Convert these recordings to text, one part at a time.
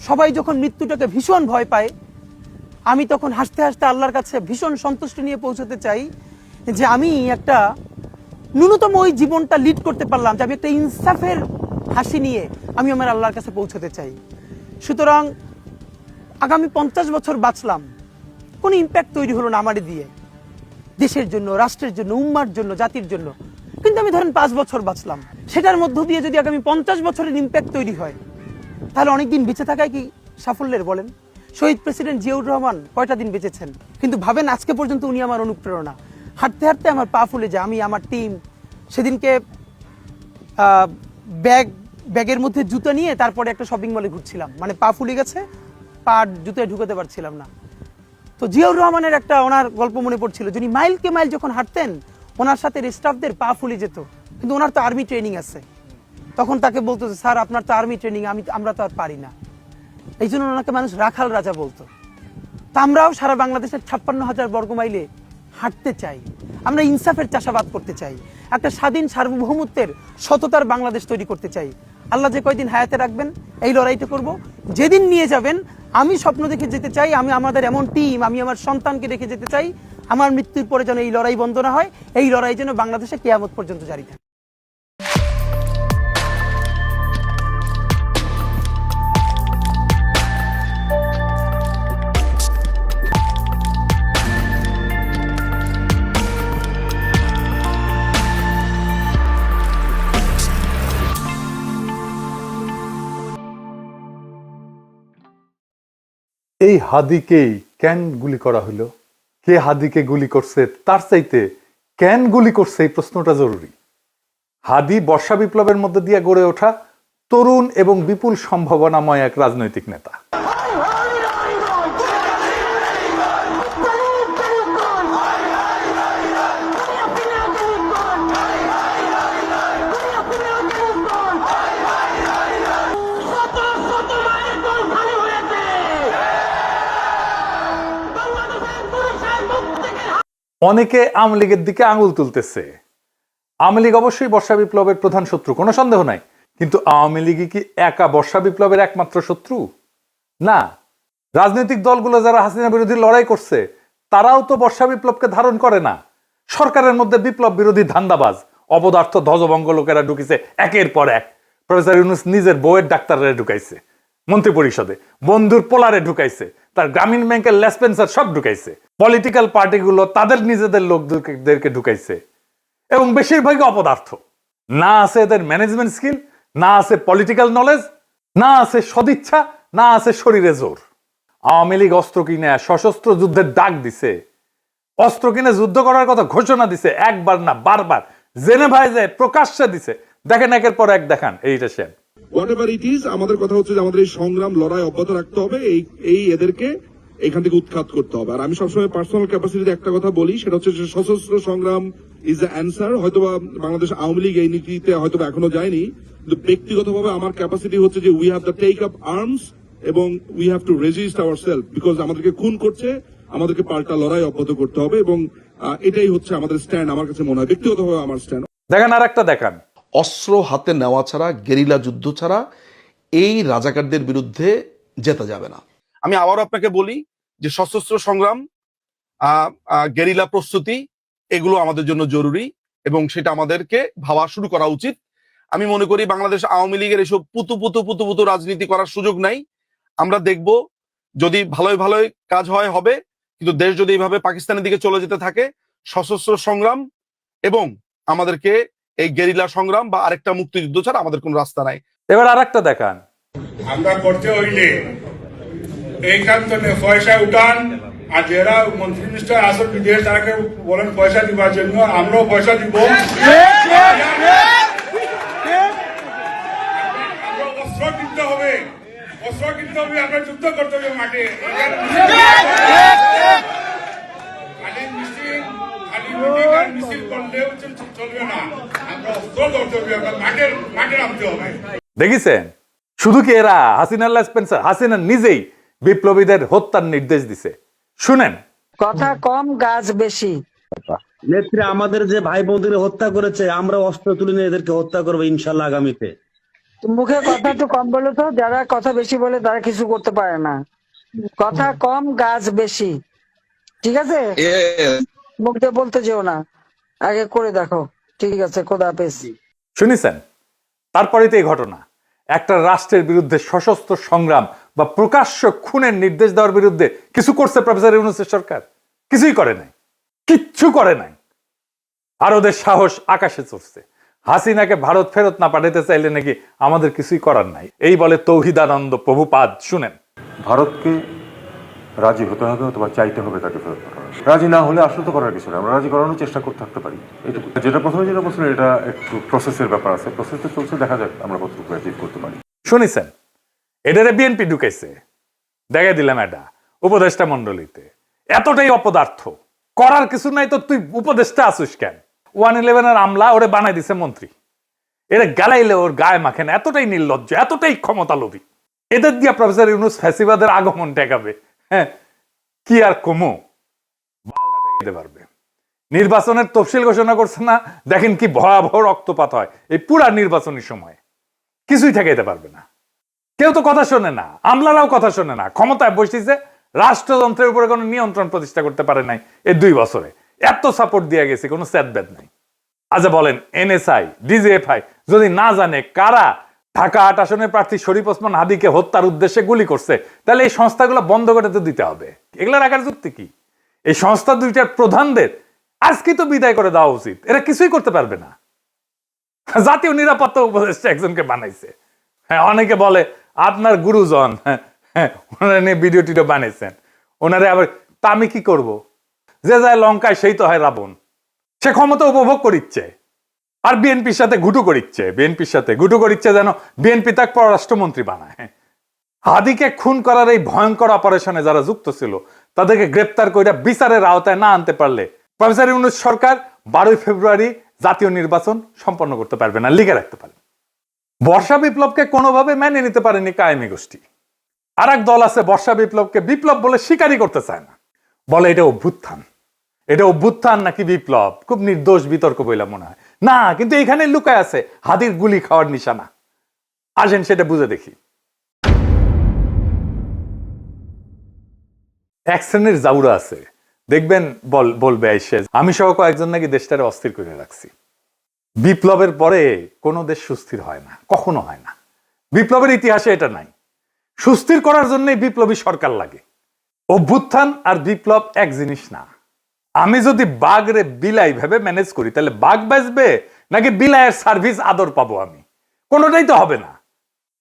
সবাই যখন মৃত্যুটাকে ভীষণ ভয় পায়, আমি তখন হাসতে হাসতে আল্লাহর কাছে ভীষণ সন্তুষ্টি নিয়ে পৌঁছতে চাই যে আমি একটা ন্যূনতম ওই জীবনটা লিড করতে পারলাম, যে আমি একটা ইনসাফের হাসি নিয়ে আমি আমার আল্লাহর কাছে পৌঁছতে চাই। সুতরাং আগামী 50 বছর বাঁচলাম, কোনো ইম্প্যাক্ট তৈরি হলো না আমারে দিয়ে, দেশের জন্য, রাষ্ট্রের জন্য, উম্মার জন্য, জাতির জন্য। কিন্তু আমি ধরেন 5 বছর বাঁচলাম, সেটার মধ্য দিয়ে যদি আগামী 50 বছরের ইম্প্যাক্ট তৈরি হয়, তাহলে অনেকদিন বেঁচে থাকায় কি সাফল্যের বলেন? শহীদ প্রেসিডেন্ট জিয়াউর রহমান কয়টা দিন বেঁচেছেন, কিন্তু ভাবেন আজকে পর্যন্ত উনি আমার অনুপ্রেরণা। হাঁটতে হাঁটতে আমার পা ফুলে যায়। আমি, আমার টিম সেদিনকে ব্যাগের মধ্যে জুতো নিয়ে তারপরে একটা শপিং মলে ঘুরছিলাম, মানে পা ফুলে গেছে, পা জুতোয় ঢুকাতে পারছিলাম না। তো জিয়াউর রহমানের একটা ওনার গল্প মনে পড়ছিল, যিনি মাইলকে মাইল যখন হাঁটতেন ওনার সাথে স্টাফদের পা ফুলে যেত, কিন্তু ওনার তো আর্মি ট্রেনিং আছে। তখন তাকে বলতো যে স্যার আপনার তো আর্মি ট্রেনিং, আমরা তো আর পারি না। এই জন্য ওনাকে মানুষ রাখাল রাজা বলতো। তা আমরাও সারা বাংলাদেশের 56,000 বর্গ মাইলে হাঁটতে চাই। আমরা ইনসাফের চাষাবাদ করতে চাই, একটা স্বাধীন সার্বভৌমত্বের সততার বাংলাদেশ তৈরি করতে চাই। আল্লাহ যে কয়দিন হায়াতে রাখবেন এই লড়াইটা করব। যেদিন নিয়ে যাবেন আমি স্বপ্ন দেখে যেতে চাই, আমি আমাদের এমন টিম, আমি আমার সন্তানকে রেখে যেতে চাই, আমার মৃত্যুর পরে যেন এই লড়াই বন্ধ না হয়, এই লড়াই যেন বাংলাদেশে কিয়ামত পর্যন্ত জারি থাকে। এই হাদিকেই কেন গুলি করা হলো, কে হাদিকে গুলি করছে, তার চাইতে কেন গুলি করছে এই প্রশ্নটা জরুরি। হাদি বর্ষা বিপ্লবের মধ্যে দিয়ে গড়ে ওঠা তরুণ এবং বিপুল সম্ভাবনাময় এক রাজনৈতিক নেতা। অনেকে আওয়ামী লীগের দিকে আঙুল তুলতেছে। আওয়ামী লীগ অবশ্যই বর্ষা বিপ্লবের প্রধান শত্রু, কোনো সন্দেহ নাই, কিন্তু আওয়ামী লীগই কি একা বর্ষা বিপ্লবের একমাত্র শত্রু? না, রাজনৈতিক দলগুলো যারা হাসিনা বিরোধী লড়াই করছে তারাও তো বর্ষা বিপ্লবকে ধারণ করে না। সরকারের মধ্যে বিপ্লব বিরোধী ধান্দাবাজ অপদার্থ ধ্বজভঙ্গ লোকেরা ঢুকিছে একের পর এক। প্রফেসর ইউনূস নিজের বউয়ের ডাক্তাররা ঢুকাইছে মন্ত্রী পরিষদে, বন্ধুর পোলারে ঢুকাইছে, তার গ্রামীণ ব্যাংকের লেসপেন্সার সব ঢুকাইছে, পলিটিক্যাল পার্টিগুলো তাদের নিজেদের লোকদেরকে ঢুকাইছে, এবং বেশিরভাগই অপদার্থ। না আছে এদের ম্যানেজমেন্ট স্কিল, না আছে পলিটিক্যাল নলেজ, না আছে সদিচ্ছা, না আছে শরীরে জোর। আওয়ামী লীগ অস্ত্র কিনে সশস্ত্র যুদ্ধের ডাক দিছে, অস্ত্র কিনে যুদ্ধ করার কথা ঘোষণা দিছে, একবার না বারবার জেনেভায় যায় প্রকাশ্যে দিছে। দেখেন একের পর এক দেখান এইটা সেন। হোয়াটএভার ইট ইজ, আমাদের কথা হচ্ছে যে আমাদের এই সংগ্রাম লড়াই অব্যাহত রাখতে হবে, এই এদেরকে এখান থেকে উৎখাত করতে হবে। আর আমি সবসময় পার্সোনাল ক্যাপাসিটিতে একটা কথা বলি, সেটা হচ্ছে সশস্ত্র সংগ্রাম ইজ দ্য অ্যান্সার। হয়তোবা বাংলাদেশ আওয়ামী লীগ এই নীতিতে হয়তো এখনো যায়নি, কিন্তু ব্যক্তিগতভাবে আমার ক্যাপাসিটি হচ্ছে যে we have the take up arms এবং we have to resist our self, because আমাদেরকে খুন করছে, আমাদেরকে পাল্টা লড়াই অব্যাহত করতে হবে, এবং এটাই হচ্ছে আমাদের স্ট্যান্ড। আমার কাছে মনে হয় ব্যক্তিগতভাবে আমার স্ট্যান্ড। দেখেন আর একটা দেখান, অস্ত্র হাতে নেওয়া ছাড়া, গেরিলা যুদ্ধ ছাড়া এই রাজাকারদের বিরুদ্ধে জেতা যাবে না। আমি আবারও আপনাকে বলি যে সশস্ত্র সংগ্রাম, গেরিলা প্রস্তুতি, এগুলো আমাদের জন্য জরুরি এবং সেটা আমাদেরকে ভাবা শুরু করা উচিত। আমি মনে করি বাংলাদেশ আওয়ামী লীগের এসব পুতু রাজনীতি করার সুযোগ নাই। আমরা দেখব যদি ভালোই ভালোই কাজ হয় হবে, কিন্তু দেশ যদি এইভাবে পাকিস্তানের দিকে চলে যেতে থাকে, সশস্ত্র সংগ্রাম এবং আমাদেরকে এই গেরিলা সংগ্রাম বা আরেকটা মুক্তিযুদ্ধ ছাড়া আমাদের কোন রাস্তা নাই। এবার আর একটা দেখান, আমরা করতে হইলে এইখানে পয়সা উঠান, আর যারা মন্ত্রী মিনিস্টার আসল বিদেশ তাকে বলেন পয়সা দিবার জন্য, আমরাও পয়সা দিব, অস্ত্র কিনতে হবে, আমরা যুদ্ধ করতে হবে মাঠে। মিছিল করলেও চলবে না, আমরা অস্ত্র করতে হবে, আমরা মাঠে নামতে হবে। দেখেছেন? শুধু কি এরা হাসিনা লেসপেন্সার, হাসিনা নিজেই বিপ্লবীদের হত্যার নির্দেশ দিছে। শুনেন, কথা কম গাছ বেশি। নেত্রী আমাদের যে ভাই বোনদের হত্যা করেছে, আমরা অস্ত্র তুলে নিয়ে এদেরকে হত্যা করবো ইনশাল্লাহ আগামীতে। মুখে কথা একটু কম বলো তো, যারা কথা বেশি বলে তারা কিছু করতে পারে না। কথা কম গাছ বেশি, ঠিক আছে? মুখ দিয়ে বলতে যেও না, আগে করে দেখো। ঠিক আছে, খোদা হাফেজ। শুনেছেন? তারপরেই তো এই ঘটনা। একটা রাষ্ট্রের বিরুদ্ধে সশস্ত্র সংগ্রাম বা প্রকাশ্য খুনের নির্দেশ দেওয়ার বিরুদ্ধে কিছু করছে প্রফেসর ইউনূসের সরকার? কিছুই করে নাই, কিচ্ছু করে নাই। আর ওদের সাহস আকাশে চড়ছে। হাসিনাকে ভারত ফেরত না পাঠাতে চাইলে নাকি আমাদের কিছুই করার নাই, এই বলে তৌহিদানন্দ প্রভুপাদ। শুনেন, ভারতকে রাজি হতে হবে অথবা চাইতে হবে তাকে ফেরত পাঠানো। রাজি না হলে আসলে তো করার কিছু নেই, আমরা রাজি করানোর চেষ্টা করতে থাকতে পারি, এটুকু। যেটা প্রথমে যেটা বলছিলেন, এটা একটু প্রসেসের ব্যাপার আছে, প্রসেসে চলছে, দেখা যাক আমরা কতটুকু অ্যাচিভ করতে পারি। শুনেছেন? এটারে বিএনপি ঢুকাইছে, দেখে দিলাম এটা উপদেষ্টা মন্ডলীতে। এতটাই অপদার্থ, করার কিছু নাই তো তুই উপদেষ্টা আসুস কেন? 111 আমলা ওরে বানাই দিছে মন্ত্রী। এরা গালাইলে ওর গায়ে মাখে না, এতটাই নির্লজ্জ, এতটাই ক্ষমতা লোভী। এদের দিয়া প্রফেসর ইউনূস ফ্যাসিবাদের আগমন ঠেকাবে। হ্যাঁ, কি আর কমো, বালটা ঠেকাইতে পারবে। নির্বাচনের তফসিল ঘোষণা করছে না, দেখেন কি ভয়াবহ রক্তপাত হয় এই পুরা নির্বাচনের সময়। কিছুই ঠেকাইতে পারবে না। কেউ তো কথা শোনে না, আমলারাও কথা শোনে না। ক্ষমতায় বসেছে, রাষ্ট্রযন্ত্রের উপরে কোনো নিয়ন্ত্রণ প্রতিষ্ঠা করতে পারে নাই এই 2 বছরে। এত সাপোর্ট দিয়ে গেছে, কোনো স্যাদব্যাদ নাই। আচ্ছা বলেন, এনএসআই, ডিজিএফআই যদি না জানে কারা ঢাকা 8 আসনের প্রার্থী শরীফ ওসমান হাদিকে হত্যার উদ্দেশ্যে গুলি করছে, তাহলে এই সংস্থাগুলো বন্ধ করে তো দিতে হবে। এগুলো রাখার যুক্তি কি? এই সংস্থা দুইটার প্রধানদের আজকে তো বিদায় করে দেওয়া উচিত। এরা কিছুই করতে পারবে না। জাতীয় নিরাপত্তা উপদেষ্টা একজনকে বানাইছে। হ্যাঁ, অনেকে বলে আপনার গুরুজন, হ্যাঁ, ওনারা নিয়ে ভিডিও টিডিও বানিয়েছেন। ওনারে আবার তা আমি কি করব? যে যায় লঙ্কায় সেই তো হয় রাবণ। সে ক্ষমতা উপভোগ করিচ্ছে আর বিএনপির সাথে ঘুটু করিচ্ছে, বিএনপির সাথে ঘুটু করিচ্ছে যেন বিএনপি তাকে পররাষ্ট্রমন্ত্রী বানায়। হাদিকে খুন করার এই ভয়ঙ্কর অপারেশনে যারা যুক্ত ছিল তাদেরকে গ্রেপ্তার করে বিচারের আওতায় না আনতে পারলে প্রফেসর ইউনূস সরকার 12 ফেব্রুয়ারি জাতীয় নির্বাচন সম্পন্ন করতে পারবে না, লিখে রাখতে পারে। বর্ষা বিপ্লবকে কোনোভাবে মেনে নিতে পারেনি কায়েমি গোষ্ঠী। আর এক দল আছে বর্ষা বিপ্লবকে বিপ্লব বলে স্বীকারই করতে চায় না, বলে এটা অভ্যুত্থান। এটা অভ্যুত্থান নাকি বিপ্লব খুব নির্দোষ বিতর্ক বইলা মনে হয় না, কিন্তু এখানে লুকায় আছে হাদির গুলি খাওয়ার নিশানা। আসেন সেটা বুঝে দেখি। এক শ্রেণীর জাউরা আছে, দেখবেন বলবে আইসে আমি সহ কয়েকজন নাকি দেশটারে অস্থির করে রাখছি। বিপ্লবের পরে কোনো দেশ সুস্থির হয় না, কখনো হয় না। বিপ্লবের ইতিহাসে এটা নাই। সুস্থির করার জন্যই বিপ্লবী সরকার লাগে। অভ্যুত্থান আর বিপ্লব এক জিনিস না। আমি যদি বাঘরে বিলাই ভেবে ম্যানেজ করি তাহলে বাঘ বাঁচবে নাকি বিলাইয়ের সার্ভিস আদর পাবো আমি? কোনোটাই তো হবে না।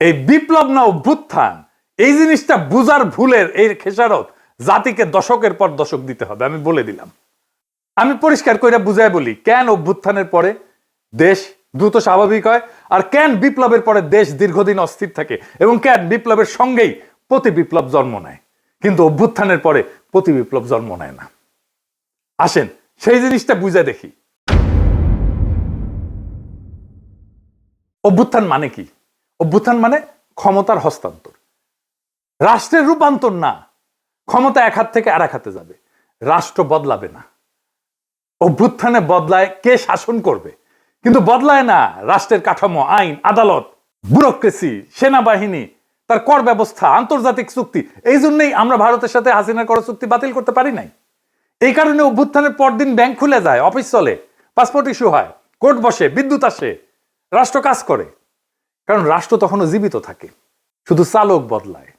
এই বিপ্লব না অভ্যুত্থান, এই জিনিসটা বুঝার ভুলের এই খেসারত জাতিকে দশকের পর দশক দিতে হবে। আমি বলে দিলাম, আমি পরিষ্কার করে বুঝাই বলি কেন অভ্যুত্থানের পরে দেশ দ্রুত স্বাভাবিক হয় আর কেন বিপ্লবের পরে দেশ দীর্ঘদিন অস্থির থাকে এবং কেন বিপ্লবের সঙ্গেই প্রতি বিপ্লব জন্ম নেয় কিন্তু অভ্যুত্থানের পরে প্রতি বিপ্লব জন্ম নেয় না। আসেন সেই জিনিসটা বুঝে দেখি। অভ্যুত্থান মানে কি? অভ্যুত্থান মানে ক্ষমতার হস্তান্তর, রাষ্ট্রের রূপান্তর না। ক্ষমতা এক হাত থেকে আর এক হাতে যাবে, রাষ্ট্র বদলাবে না। অভ্যুত্থানে বদলায় কে শাসন করবে, কিন্তু বদলায় না রাষ্ট্রের কাঠামো, আইন, আদালত, ব্যুরোক্রেসি, সেনাবাহিনী, তার কর ব্যবস্থা, আন্তর্জাতিক চুক্তি। এই জন্যই আমরা ভারতের সাথে হাসিনার কর চুক্তি বাতিল করতে পারি নাই। এই কারণে অভ্যুত্থানের পরদিন ব্যাংক খুলে যায়, অফিস চলে, পাসপোর্ট ইস্যু হয়, কোর্ট বসে, বিদ্যুৎ আসে, রাষ্ট্র কাজ করে। কারণ রাষ্ট্র তখনও জীবিত থাকে, শুধু চালক বদলায়।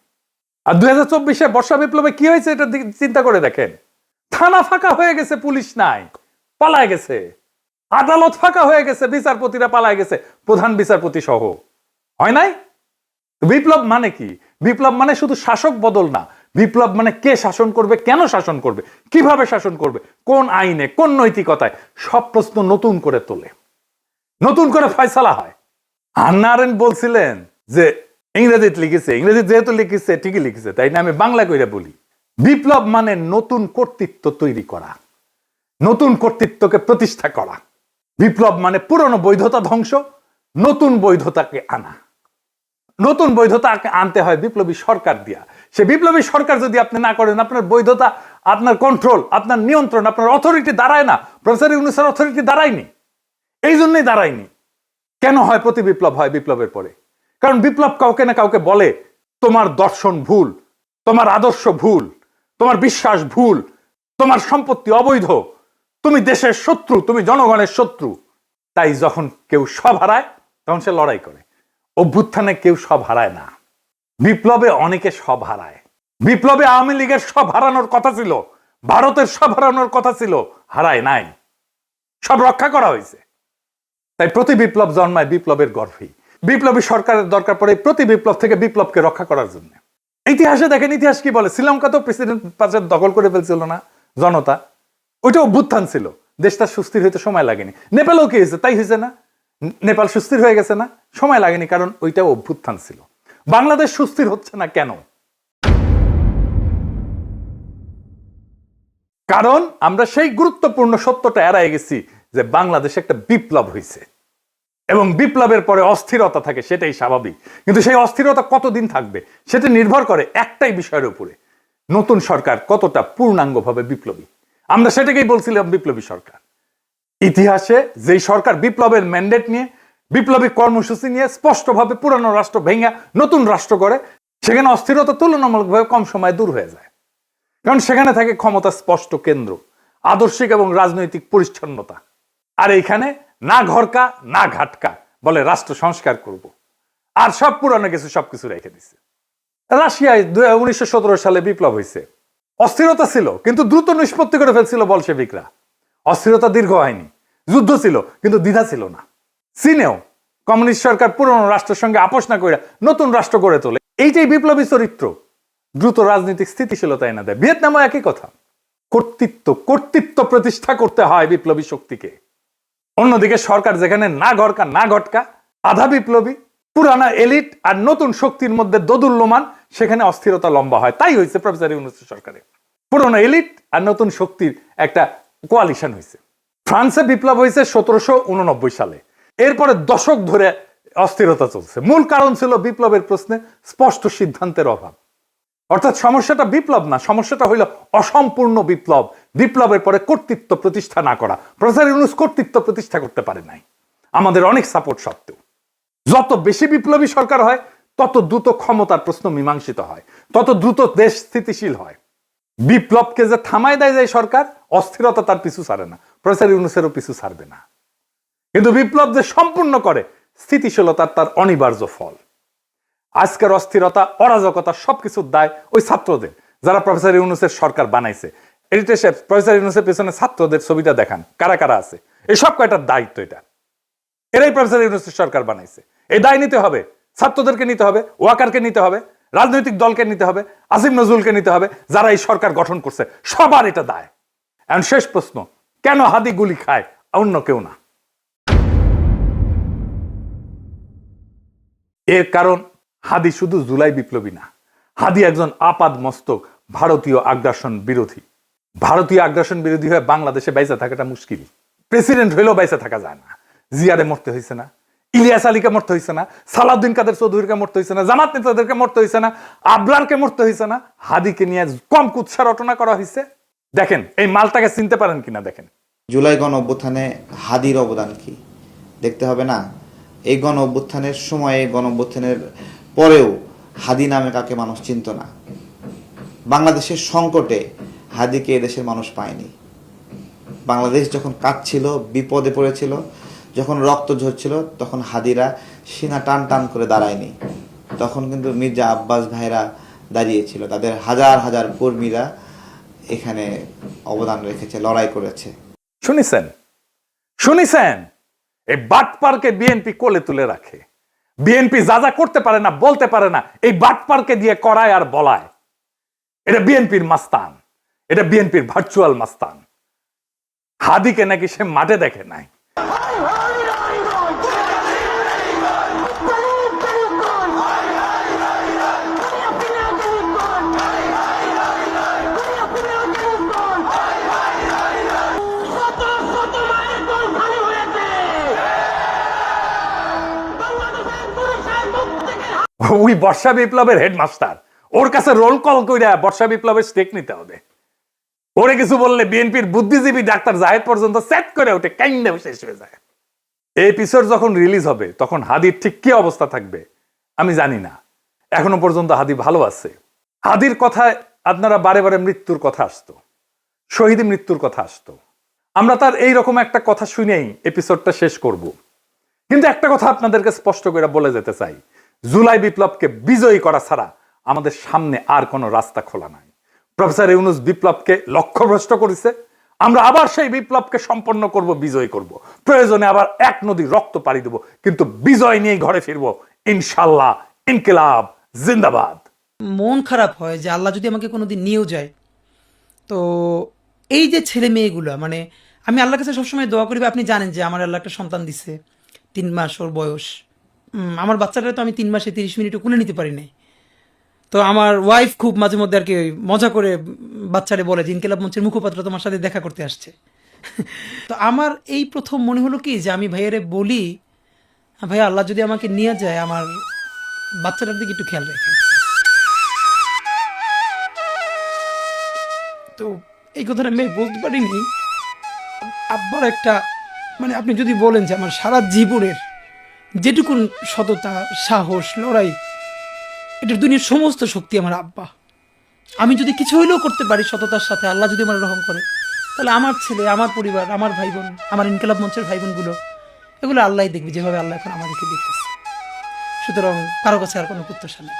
আর 2024 বর্ষা বিপ্লবে কি হয়েছে এটা চিন্তা করে দেখেন। থানা ফাঁকা হয়ে গেছে, পুলিশ নাই, পালায় গেছে। আদালত ফাঁকা হয়ে গেছে, বিচারপতিরা পালায় গেছে, প্রধান বিচারপতি সহ। হয় নাই? বিপ্লব মানে কি? বিপ্লব মানে শুধু শাসক বদল না। বিপ্লব মানে কে শাসন করবে, কেন শাসন করবে, কিভাবে শাসন করবে, কোন আইনে, কোন নৈতিকতায়, সব প্রশ্ন নতুন করে তোলে, নতুন করে ফয়সালা হয়। হান্না আরেন্ট বলছিলেন যে ইংরেজিতে লিখেছে, ইংরেজি যেহেতু লিখেছে ঠিকই লিখেছে, তাই না আমি বাংলা কইরা বলি। বিপ্লব মানে নতুন কর্তৃত্ব তৈরি করা, নতুন কর্তৃত্বকে প্রতিষ্ঠা করা। বিপ্লব মানে পুরনো বৈধতা ধ্বংস, নতুন বৈধতাকে আনা। নতুন বৈধতা আনতে হয় বিপ্লবী সরকার দিয়া। সে বিপ্লবী সরকার যদি আপনি না করেন, আপনার বৈধতা, আপনার কন্ট্রোল, আপনার নিয়ন্ত্রণ, আপনার অথরিটি দাঁড়ায় না। প্রফেসর ইউনূসের অথরিটি দাঁড়ায়নি, এই জন্যই দাঁড়ায়নি। কেন হয় প্রতি বিপ্লব হয় বিপ্লবের পরে? কারণ বিপ্লব কাউকে না কাউকে বলে তোমার দর্শন ভুল, তোমার আদর্শ ভুল, তোমার বিশ্বাস ভুল, তোমার সম্পত্তি অবৈধ, তুমি দেশের শত্রু, তুমি জনগণের শত্রু। তাই যখন কেউ সব হারায় তখন সে লড়াই করে। অভ্যুত্থানে কেউ সব হারায় না, বিপ্লবে অনেকে সব হারায়। বিপ্লবে আওয়ামী লীগের সব হারানোর কথা ছিল, ভারতের সব হারানোর কথা ছিল, হারায় নাই, সব রক্ষা করা হয়েছে। তাই প্রতি বিপ্লব জন্মায় বিপ্লবের গর্ভেই। বিপ্লবী সরকারের দরকার পড়ে প্রতি বিপ্লব থেকে বিপ্লবকে রক্ষা করার জন্য। ইতিহাসে দেখেন, ইতিহাস কি বলে, শ্রীলঙ্কা তো প্রেসিডেন্ট পাশে দখল করে ফেলছিল না জনতা, ওইটা অভ্যুত্থান ছিল, দেশটা সুস্থির হইতে সময় লাগেনি। নেপালও কি হয়েছে, তাই হয়েছে না, নেপাল সুস্থির হয়ে গেছে না, সময় লাগেনি, কারণ ওইটাও অভ্যুত্থান ছিল। বাংলাদেশ সুস্থির হচ্ছে না কেন? কারণ আমরা সেই গুরুত্বপূর্ণ সত্যটা এড়াই গেছি যে বাংলাদেশে একটা বিপ্লব হয়েছে এবং বিপ্লবের পরে অস্থিরতা থাকে, সেটাই স্বাভাবিক। কিন্তু সেই অস্থিরতা কতদিন থাকবে সেটা নির্ভর করে একটাই বিষয়ের উপরে, নতুন সরকার কতটা পূর্ণাঙ্গভাবে বিপ্লবী। আমরা সেটাকেই বলছিলাম বিপ্লবী সরকার। ইতিহাসে যেই সরকার বিপ্লবের ম্যান্ডেট নিয়ে, বিপ্লবী কর্মসূচি নিয়ে স্পষ্টভাবে পুরানো রাষ্ট্র ভেঙে নতুন রাষ্ট্র করে, সেখানে অস্থিরতা তুলনামূলকভাবে কম সময় দূর হয়ে যায়। কারণ সেখানে থাকে ক্ষমতা স্পষ্ট কেন্দ্র, আদর্শিক এবং রাজনৈতিক পরিচ্ছন্নতা। আর এইখানে না ঘরকা না ঘাটকা, বলে রাষ্ট্র সংস্কার করব, আর সব পুরানো কিছু সবকিছু রেখে দিচ্ছে। রাশিয়ায় 1917 সালে বিপ্লব হয়েছে, অস্থিরতা ছিল কিন্তু দ্রুত নিষ্পত্তি করে ফেলছিল বলশেভিকরা। অস্থিরতা দীর্ঘ হয়নি, যুদ্ধ ছিল কিন্তু দ্বিধা ছিল না। চীনেও কমিউনিস্ট সরকার পুরনো রাষ্ট্রের সঙ্গে আপোষ না করে নতুন রাষ্ট্র গড়ে তোলে। এইটাই বিপ্লবী চরিত্র, দ্রুত রাজনৈতিক স্থিতিশীলতা এনে দেয়। ভিয়েতনামও একই কথা। কর্তৃত্ব প্রতিষ্ঠা করতে হয় বিপ্লবী শক্তিকে। অন্যদিকে সরকার যেখানে না ঘরকা না ঘটকা, আধা বিপ্লবী, পুরানা এলিট আর নতুন শক্তির মধ্যে দোদুল্যমান, সেখানে অস্থিরতা লম্বা হয়। তাই হয়েছে প্রফেসর ইউনূসের সরকারে, পুরনো এলিট আর নতুন শক্তির একটা কোয়ালিশন হয়েছে। ফ্রান্সে বিপ্লব হয়েছে 1789 সালে। এরপরে দশক ধরে অস্থিরতা চলছে। মূল কারণ ছিল বিপ্লবের প্রশ্নে স্পষ্ট সিদ্ধান্তের অভাব। অর্থাৎ সমস্যাটা বিপ্লব না, সমস্যাটা হইল অসম্পূর্ণ বিপ্লব, বিপ্লবের পরে কর্তৃত্ব প্রতিষ্ঠা না করা। প্রফেসর ইউনূস কর্তৃত্ব প্রতিষ্ঠা করতে পারে নাই, আমাদের অনেক সাপোর্ট সত্ত্বেও। যত বেশি বিপ্লবী সরকার হয় তত দ্রুত ক্ষমতার প্রশ্ন মীমাংসিত হয়, তত দ্রুত দেশ স্থিতিশীল হয়। বিপ্লবকে যে থামায় দেয় যায় সরকার, অস্থিরতা তার পিছু ছাড়ে না, প্রফেসর ইউনূসেরও পিছু ছাড়বে না। কিন্তু বিপ্লব যে সম্পূর্ণ করে, স্থিতিশীলতার তার অনিবার্য ফল। আজকের অস্থিরতা, অরাজকতা সবকিছুর দায় ওই ছাত্রদের, যারা প্রফেসর ইউনূসের সরকার বানাইছে। এডিটর সাহেব, প্রফেসর ইউনূসের পেছনে ছাত্রদের ছবিটা দেখান, কারা কারা আছে। এই সব কয়টার দায়িত্ব এটা, এরাই প্রফেসর ইউনূসের সরকার বানাইছে। এই দায় নিতে হবে, ছাত্রদেরকে নিতে হবে, ওয়াকারকে নিতে হবে, রাজনৈতিক দলকে নিতে হবে, আসিফ নজরুলকে নিতে হবে, যারা এই সরকার গঠন করছে, সবার এটা দায়। এখন শেষ প্রশ্ন, কেন হাদি গুলি খায়, অন্য কেউ না? এর কারণ হাদি শুধু জুলাই বিপ্লবী না, হাদি একজন আপাদ মস্তক ভারতীয় আগ্রাসন বিরোধী। ভারতীয় আগ্রাসন বিরোধী হয়ে বাংলাদেশে বাইসা থাকাটা মুশকিল। প্রেসিডেন্ট হইলেও বাইসা থাকা যায় না। জিয়ারে মরতে হয়েছে না, ইলিয়াস আলীকে মরতে হয়েছে না, সালাউদ্দিন কাদের চৌধুরীকে মরতে হয়েছে না, জামাত নেতাদেরকে মরতে হয়েছে না, আবরারকে মরতে হয়েছে না, হাদিকে নিয়ে কম কুৎসা রটনা করা হয়েছে। দেখেন এই মালটাকে চিনতে পারেন কিনা দেখেন। জুলাই গণ অভ্যুত্থানে হাদির অবদান কি দেখতে হবে না? এই গণ অভ্যুত্থানের সময়ে, গণ অভ্যুত্থানের পরেও হাদি নামে কাকে মানুষ চিনত না। বাংলাদেশের সংকটে হাদিকে এদেশের মানুষ পায়নি। বাংলাদেশ যখন কাঁদছিল, বিপদে পড়েছিল, যখন রক্ত ঝরছিল, তখন হাদিরা সিনা টান টান করে দাঁড়ায়নি। তখন কিন্তু মির্জা আব্বাস ভাইরা দাঁড়িয়েছিল, তাদের হাজার হাজার কর্মীরা এখানে অবদান রেখেছে, লড়াই করেছে। শুনিছেন এই বাটপারকে বিএনপি কোলে তুলে রাখে। বিএনপি যা যা করতে পারে না, বলতে পারে না, এই বাটপারকে দিয়ে করায় আর বলায়। এটা বিএনপির মাস্তান, এটা বিএনপির ভার্চুয়াল মাস্তান। হাদিকে নাকি সে মাঠে দেখে নাই। ওই বর্ষা বিপ্লবের হেডমাস্টার, ওর কাছে রোল কল কইরা বর্ষা বিপ্লবের স্টেক নিতে হবে। ওরে কিছু বললে বিএনপির বুদ্ধিজীবী ডাক্তার জাহেদ পর্যন্ত সেট করে ওঠে, কাইন্ডে শেষ হয়ে যায়। এই এপিসোড যখন রিলিজ হবে তখন হাদির ঠিক কি অবস্থা থাকবে আমি জানি না। এখনো পর্যন্ত হাদি ভালো আছে। হাদির কথায় আপনারা বারে বারে মৃত্যুর কথা আসতো, শহীদ মৃত্যুর কথা আসতো। আমরা তার এইরকম একটা কথা শুনেই এপিসোডটা শেষ করব। কিন্তু একটা কথা আপনাদেরকে স্পষ্ট করে বলে যেতে চাই, জুলাই বিপ্লবকে বিজয়ী করা ছাড়া আমাদের সামনে আর কোনো রাস্তা খোলা নাই। প্রফেসর ইউনূস বিপ্লবকে লক্ষ্যভ্রষ্ট করেছে। আমরা আবার সেই বিপ্লবকে সম্পন্ন করব, বিজয় করব। প্রয়োজনে আবার এক নদী রক্ত পাড়ি দেব, কিন্তু বিজয় নিয়ে ঘরে ফিরবো ইনশাল্লাহ। ইনকিলাব জিন্দাবাদ। মন খারাপ হয় যে আল্লাহ যদি আমাকে কোনোদিন নিয়েও যায়, তো এই যে ছেলে মেয়েগুলো, মানে আমি আল্লাহর কাছে সবসময় দোয়া করি, আপনি জানেন যে আমার আল্লাহ একটা সন্তান দিছে, 3 মাস ওর বয়স। আমার বাচ্চাটা তো আমি 3 মাসে 30 মিনিটও কোলে নিতে পারি নাই। তো আমার ওয়াইফ খুব মাঝে মধ্যে আর কি মজা করে বাচ্চারে বলে যে ইনকিলাব মঞ্চের মুখপাত্র তোমার সাথে দেখা করতে আসছে। তো আমার এই প্রথম মনে হলো কি যে আমি ভাইয়ারে বলি, ভাইয়া আল্লাহ যদি আমাকে নিয়ে যায়, আমার বাচ্চাটার দিকে একটু খেয়াল রাখেন। তো এই কথাটা আমি বলতে পারিনি। আব্বার একটা, মানে আপনি যদি বলেন যে আমার সারা জীবনের যেটুকুন সততা, সাহস, লড়াই, এটার দুনিয়ার সমস্ত শক্তি আমার আব্বা। আমি যদি কিছু হইলেও করতে পারি সততার সাথে, আল্লাহ যদি আমার রহম করে, তাহলে আমার ছেলে, আমার পরিবার, আমার ভাই বোন, আমার ইনকিলাব মঞ্চের ভাই বোনগুলো, এগুলো আল্লাহ দেখবে যেভাবে আল্লাহ এখন আমাদেরকে দেখতেছে। সুতরাং কারো কাছে আর কোনো প্রত্যাশা নেই।